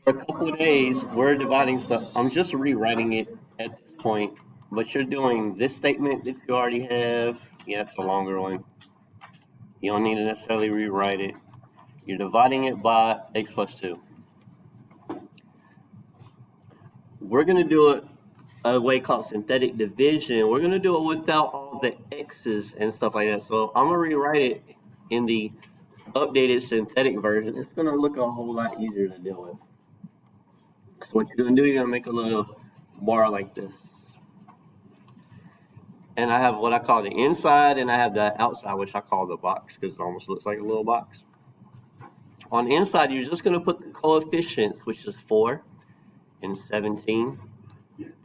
For a couple of days, we're dividing stuff. I'm just rewriting it at this point, but you're doing this statement that you already have. Yeah, it's a longer one. You don't need to necessarily rewrite it. You're dividing it by x plus 2. We're going to do it a way called synthetic division. We're going to do it without all the x's and stuff like that. So I'm going to rewrite it in the updated synthetic version. It's going to look a whole lot easier to deal with. So what you're going to do, you're going to make a little bar like this. And I have what I call the inside, and I have the outside, which I call the box, because it almost looks like a little box. On the inside, you're just going to put the coefficients, which is 4 and 17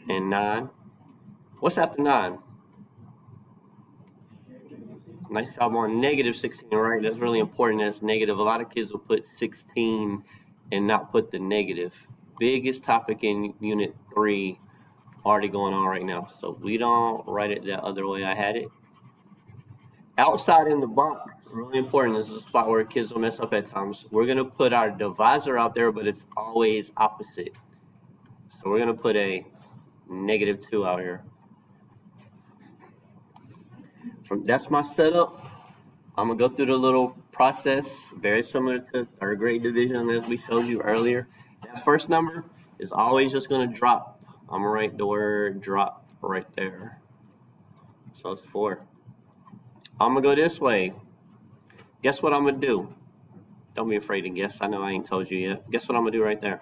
and 9. What's after 9? Nice job on negative 16, right? That's really important. That's negative. A lot of kids will put 16 and not put the negative. Biggest topic in Unit 3 already going on right now. So we don't write it that other way I had it. Outside in the box, really important. This is a spot where kids will mess up at times. We're going to put our divisor out there, but it's always opposite. So we're going to put a negative 2 out here. That's my setup. I'm going to go through the little process, very similar to third grade division as we showed you earlier. That first number is always just going to drop. I'm going to write the word drop right there. So it's 4. I'm going to go this way. Guess what I'm going to do? Don't be afraid to guess. I know I ain't told you yet. Guess what I'm going to do right there?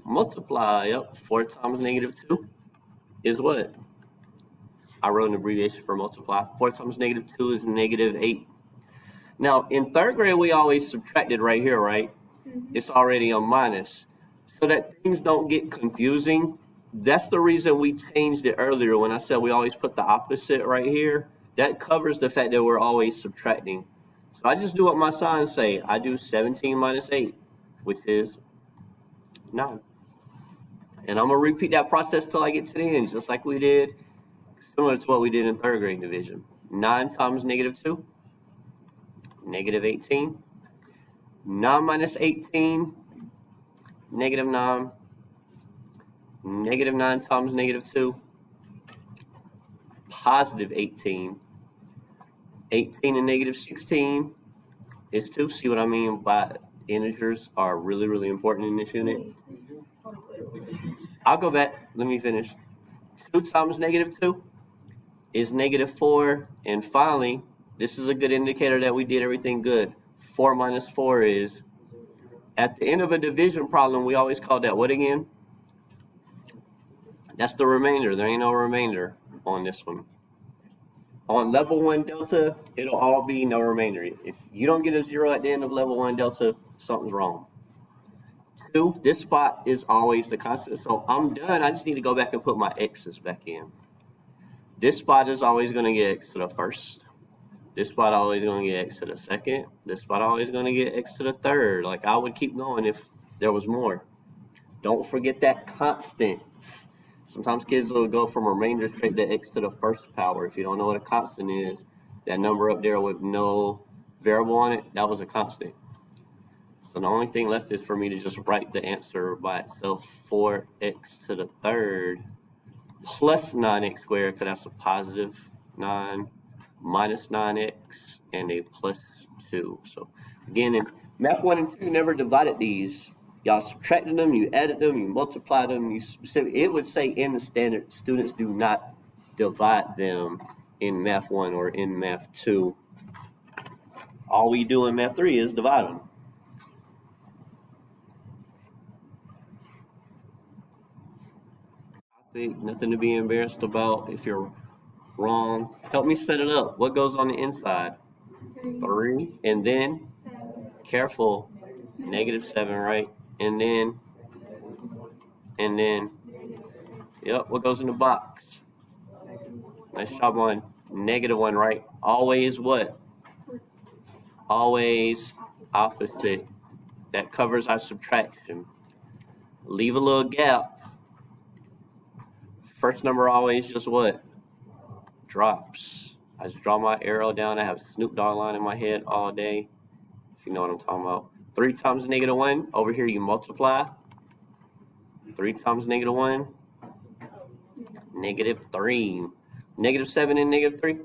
Multiply. Yep. 4 times negative 2 is what? I wrote an abbreviation for multiply. 4 times negative 2 is negative 8. Now, in third grade, we always subtracted right here, right? It's already a minus. So that things don't get confusing. That's the reason we changed it earlier when I said we always put the opposite right here. That covers the fact that we're always subtracting. So I just do what my signs say. I do 17 minus 8, which is 9. And I'm going to repeat that process till I get to the end, just like we did, similar to what we did in third grade division. 9 times negative 2, negative 18. 9 minus 18, negative 9. Negative 9 times negative 2, positive 18. 18 and negative 16 is 2. See what I mean by integers are really, really important in this unit? I'll go back. Let me finish. 2 times negative 2 is negative 4. And finally, this is a good indicator that we did everything good. 4 minus 4 is, at the end of a division problem, we always call that what again? That's the remainder. There ain't no remainder on this one. On level 1 delta, it'll all be no remainder. If you don't get a 0 at the end of level 1 delta, something's wrong. 2, this spot is always the constant. So I'm done. I just need to go back and put my x's back in. This spot is always going to get x to the first. This spot always going to get x to the second. This spot always going to get x to the third. Like I would keep going if there was more. Don't forget that constant. Sometimes kids will go from remainder straight to x to the first power. If you don't know what a constant is, that number up there with no variable on it, that was a constant. So the only thing left is for me to just write the answer by itself, 4x to the third plus 9x squared, because that's a positive 9, minus 9x, and a plus 2. So again, in Math 1 and 2 never divided these. Y'all subtracted them, you added them, you multiplied them, it would say in the standard, students do not divide them in Math 1 or in Math 2. All we do in Math 3 is divide them. Nothing to be embarrassed about if you're wrong. Help me set it up. What goes on the inside? 3, and then, careful, negative 7, right? And then, yep, what goes in the box? Nice job on negative 1, right? Always what? Always opposite. That covers our subtraction. Leave a little gap. First number always just what? Drops. I just draw my arrow down. I have Snoop Dogg line in my head all day, if you know what I'm talking about. 3 times negative 1. Over here you multiply. 3 times negative 1, negative 3. Negative 7 and negative 3.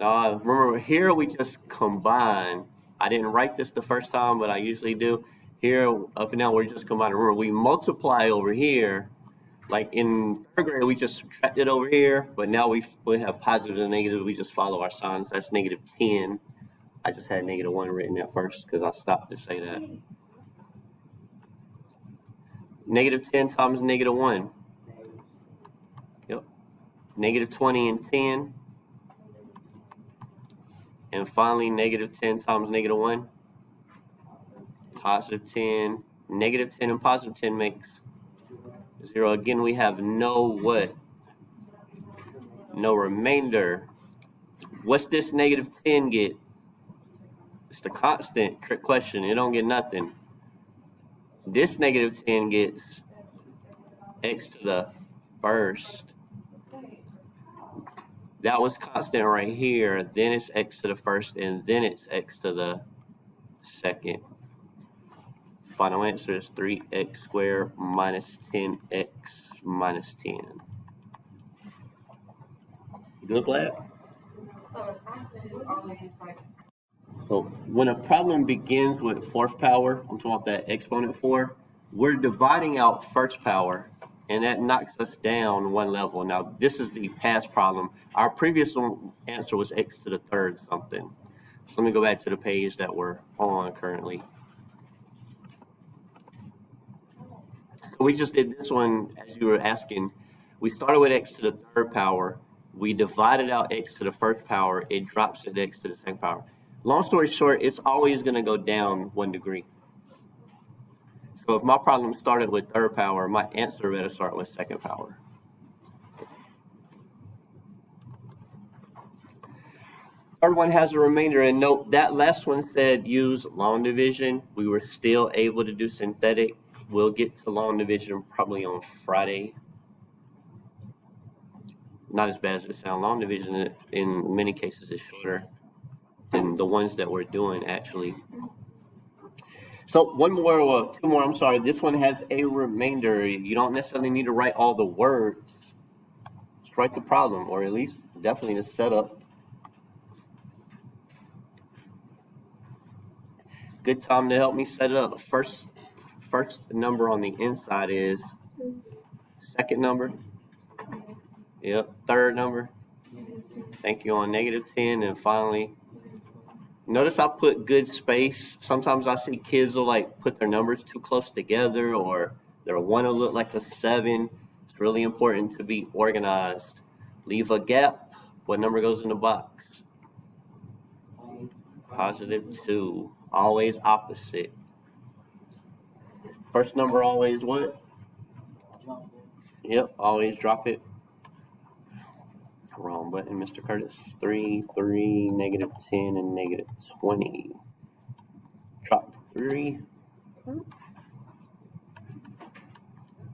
Remember, here we just combine. I didn't write this the first time, but I usually do. Here, up and down, we're just combining. Remember, we multiply over here. Like in third grade, we just subtracted over here, but now we have positive and negative. We just follow our signs. That's negative 10. I just had negative 1 written at first because I stopped to say that. Negative 10 times negative 1. Yep. Negative 20 and 10. And finally, negative 10 times negative 1. Positive 10. Negative 10 and positive 10 makes 0. Again, we have no what? No remainder. What's this negative 10 get? It's the constant. Trick question. It don't get nothing. This negative 10 gets x to the first. That was constant right here. Then it's x to the first, and then it's x to the second. Final answer is 3x squared minus 10x minus 10. Good, lab? So the constant is always like. So when a problem begins with fourth power, I'm talking about that exponent 4, we're dividing out first power, and that knocks us down one level. Now, this is the past problem. Our previous answer was x to the third something. So let me go back to the page that we're on currently. So we just did this one, as you were asking. We started with x to the third power. We divided out x to the first power. It drops to x to the second power. Long story short, it's always going to go down 1 degree. So if my problem started with third power, my answer better start with second power. Third one has a remainder, and note that last one said use long division. We were still able to do synthetic. We'll get to long division probably on Friday. Not as bad as it sounds. Long division in many cases is shorter than the ones that we're doing actually. So one more, or two more, I'm sorry. This one has a remainder. You don't necessarily need to write all the words. Just write the problem, or at least definitely the setup. Good time to help me set it up. First number on the inside is second number. Yep, third number. Thank you on negative 10, and finally, notice I put good space. Sometimes I see kids will like put their numbers too close together, or their 1 will look like a 7. It's really important to be organized. Leave a gap. What number goes in the box? Positive 2. Always opposite. First number always what? Yep, always drop it. Wrong button, Mr. Curtis. 3, 3, negative 10, and negative 20. Drop 3.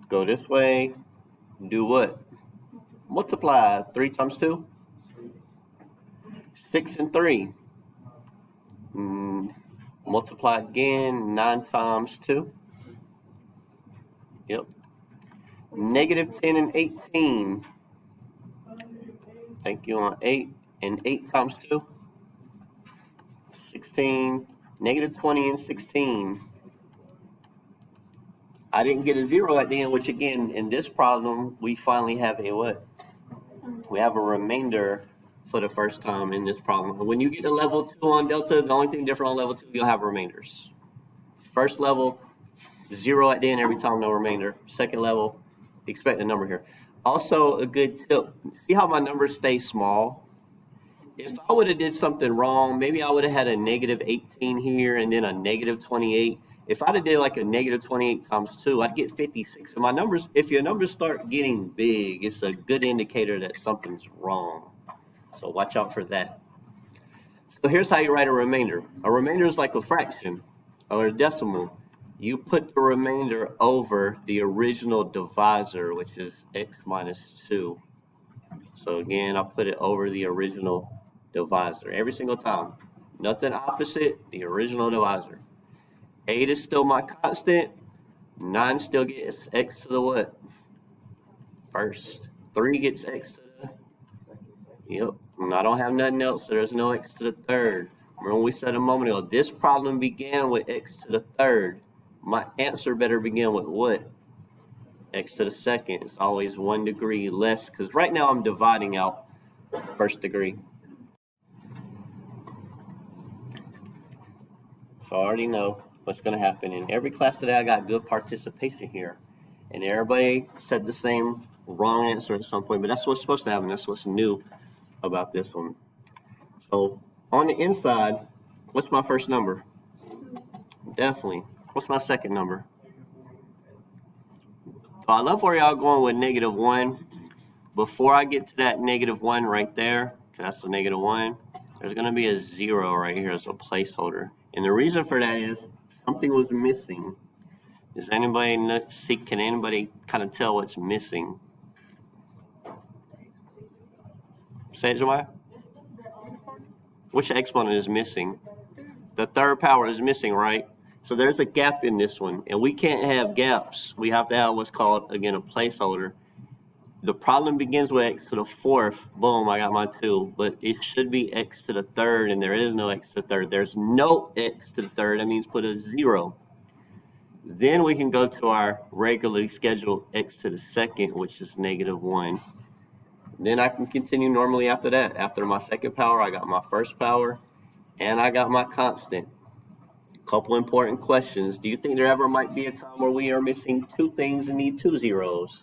Go this way. Do what? Multiply. 3 times 2. 6 and 3. Multiply again. 9 times 2. Yep. Negative 10 and 18. Thank you on 8. And 8 times 2. 16. Negative 20 and 16. I didn't get a 0 at the end, which again, in this problem, we finally have a what? We have a remainder for the first time in this problem. When you get to level 2 on Delta, the only thing different on level 2, you'll have remainders. First level, 0 at the end every time, no remainder. Second level, expect a number here. Also, a good tip, see how my numbers stay small? If I would have did something wrong, maybe I would have had a negative 18 here and then a negative 28. If I'd have did like a negative 28 times 2, I'd get 56. And my numbers, if your numbers start getting big, it's a good indicator that something's wrong. So watch out for that. So here's how you write a remainder. A remainder is like a fraction or a decimal. You put the remainder over the original divisor, which is x minus 2. So again, I put it over the original divisor every single time. Nothing opposite, the original divisor. 8 is still my constant. 9 still gets x to the what? First. 3 gets x to the, yep. And I don't have nothing else, so there's no x to the third. Remember we said a moment ago, this problem began with x to the third. My answer better begin with what? X to the second. It's always 1 degree less, because right now I'm dividing out first degree. So I already know what's going to happen. In every class today, I got good participation here. And everybody said the same wrong answer at some point, but that's what's supposed to happen. That's what's new about this one. So on the inside, what's my first number? Definitely. What's my second number? So I love where y'all going with -1. Before I get to that -1 right there, because that's a -1, there's going to be a 0 right here as a placeholder. And the reason for that is something was missing. Does anybody see? Can anybody kind of tell what's missing? Say it, Jemiah. Which exponent is missing? The third power is missing, right? So there's a gap in this one, and we can't have gaps. We have to have what's called, again, a placeholder. The problem begins with x to the fourth. Boom, I got my 2. But it should be x to the third, and there is no x to the third. There's no x to the third. That means put a 0. Then we can go to our regularly scheduled x to the second, which is -1. Then I can continue normally after that. After my second power, I got my first power, and I got my constant. Couple important questions. Do you think there ever might be a time where we are missing 2 things and need 2 zeros?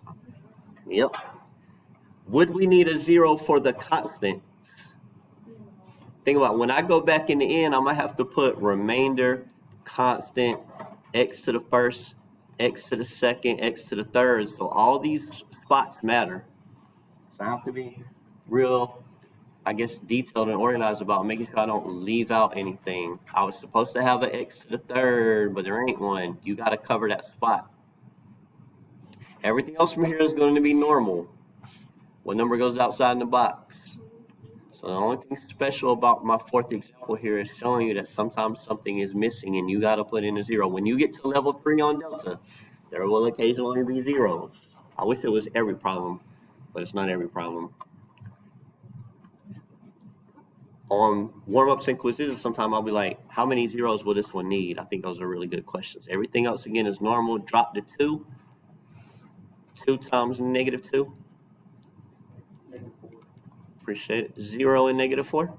Yep. Would we need a 0 for the constant? Think about it. When I go back in the end, I'm going to have to put remainder, constant, x to the first, x to the second, x to the third. So all these spots matter. So I have to be real, I guess, detailed and organized about making sure I don't leave out anything. I was supposed to have an x to the third, but there ain't one. You got to cover that spot. Everything else from here is going to be normal. What number goes outside the box? So the only thing special about my fourth example here is showing you that sometimes something is missing and you got to put in a 0. When you get to level 3 on Delta, there will occasionally be zeros. I wish it was every problem, but it's not every problem. On warm-ups and quizzes, sometimes I'll be like, how many zeros will this one need? I think those are really good questions. Everything else, again, is normal. Drop to 2. 2 times -2. Appreciate it. 0 and -4.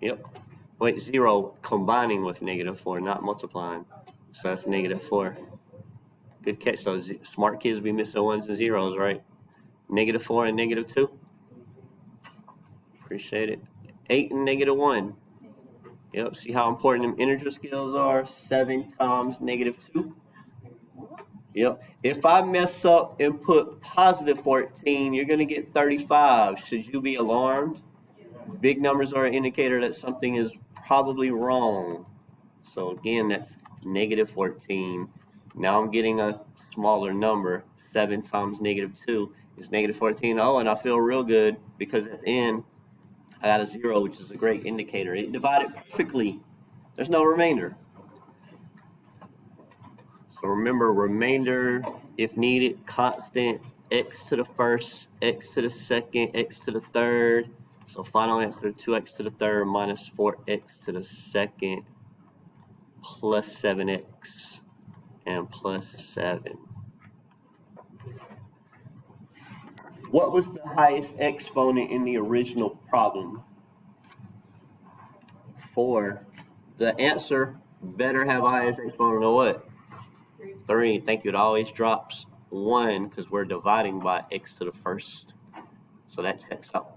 Yep. Wait, 0 combining with -4, not multiplying. So that's -4. Good catch. Those smart kids be missing 1s and 0s, right? -4 and -2. Appreciate it. 8 and -1. Yep. See how important them integer skills are? 7 times -2. Yep. If I mess up and put +14, you're going to get 35. Should you be alarmed? Big numbers are an indicator that something is probably wrong. So again, that's -14. Now I'm getting a smaller number. 7 times -2 is -14. Oh, and I feel real good because at the end, I got a 0, which is a great indicator. It divided perfectly. There's no remainder. So remember, remainder, if needed, constant, x to the first, x to the second, x to the third. So final answer, 2x to the third minus 4x to the second plus 7x and plus 7. What was the highest exponent in the original problem? 4. The answer better have highest exponent of what? 3. Thank you. It always drops 1 because we're dividing by x to the first. So that checks out.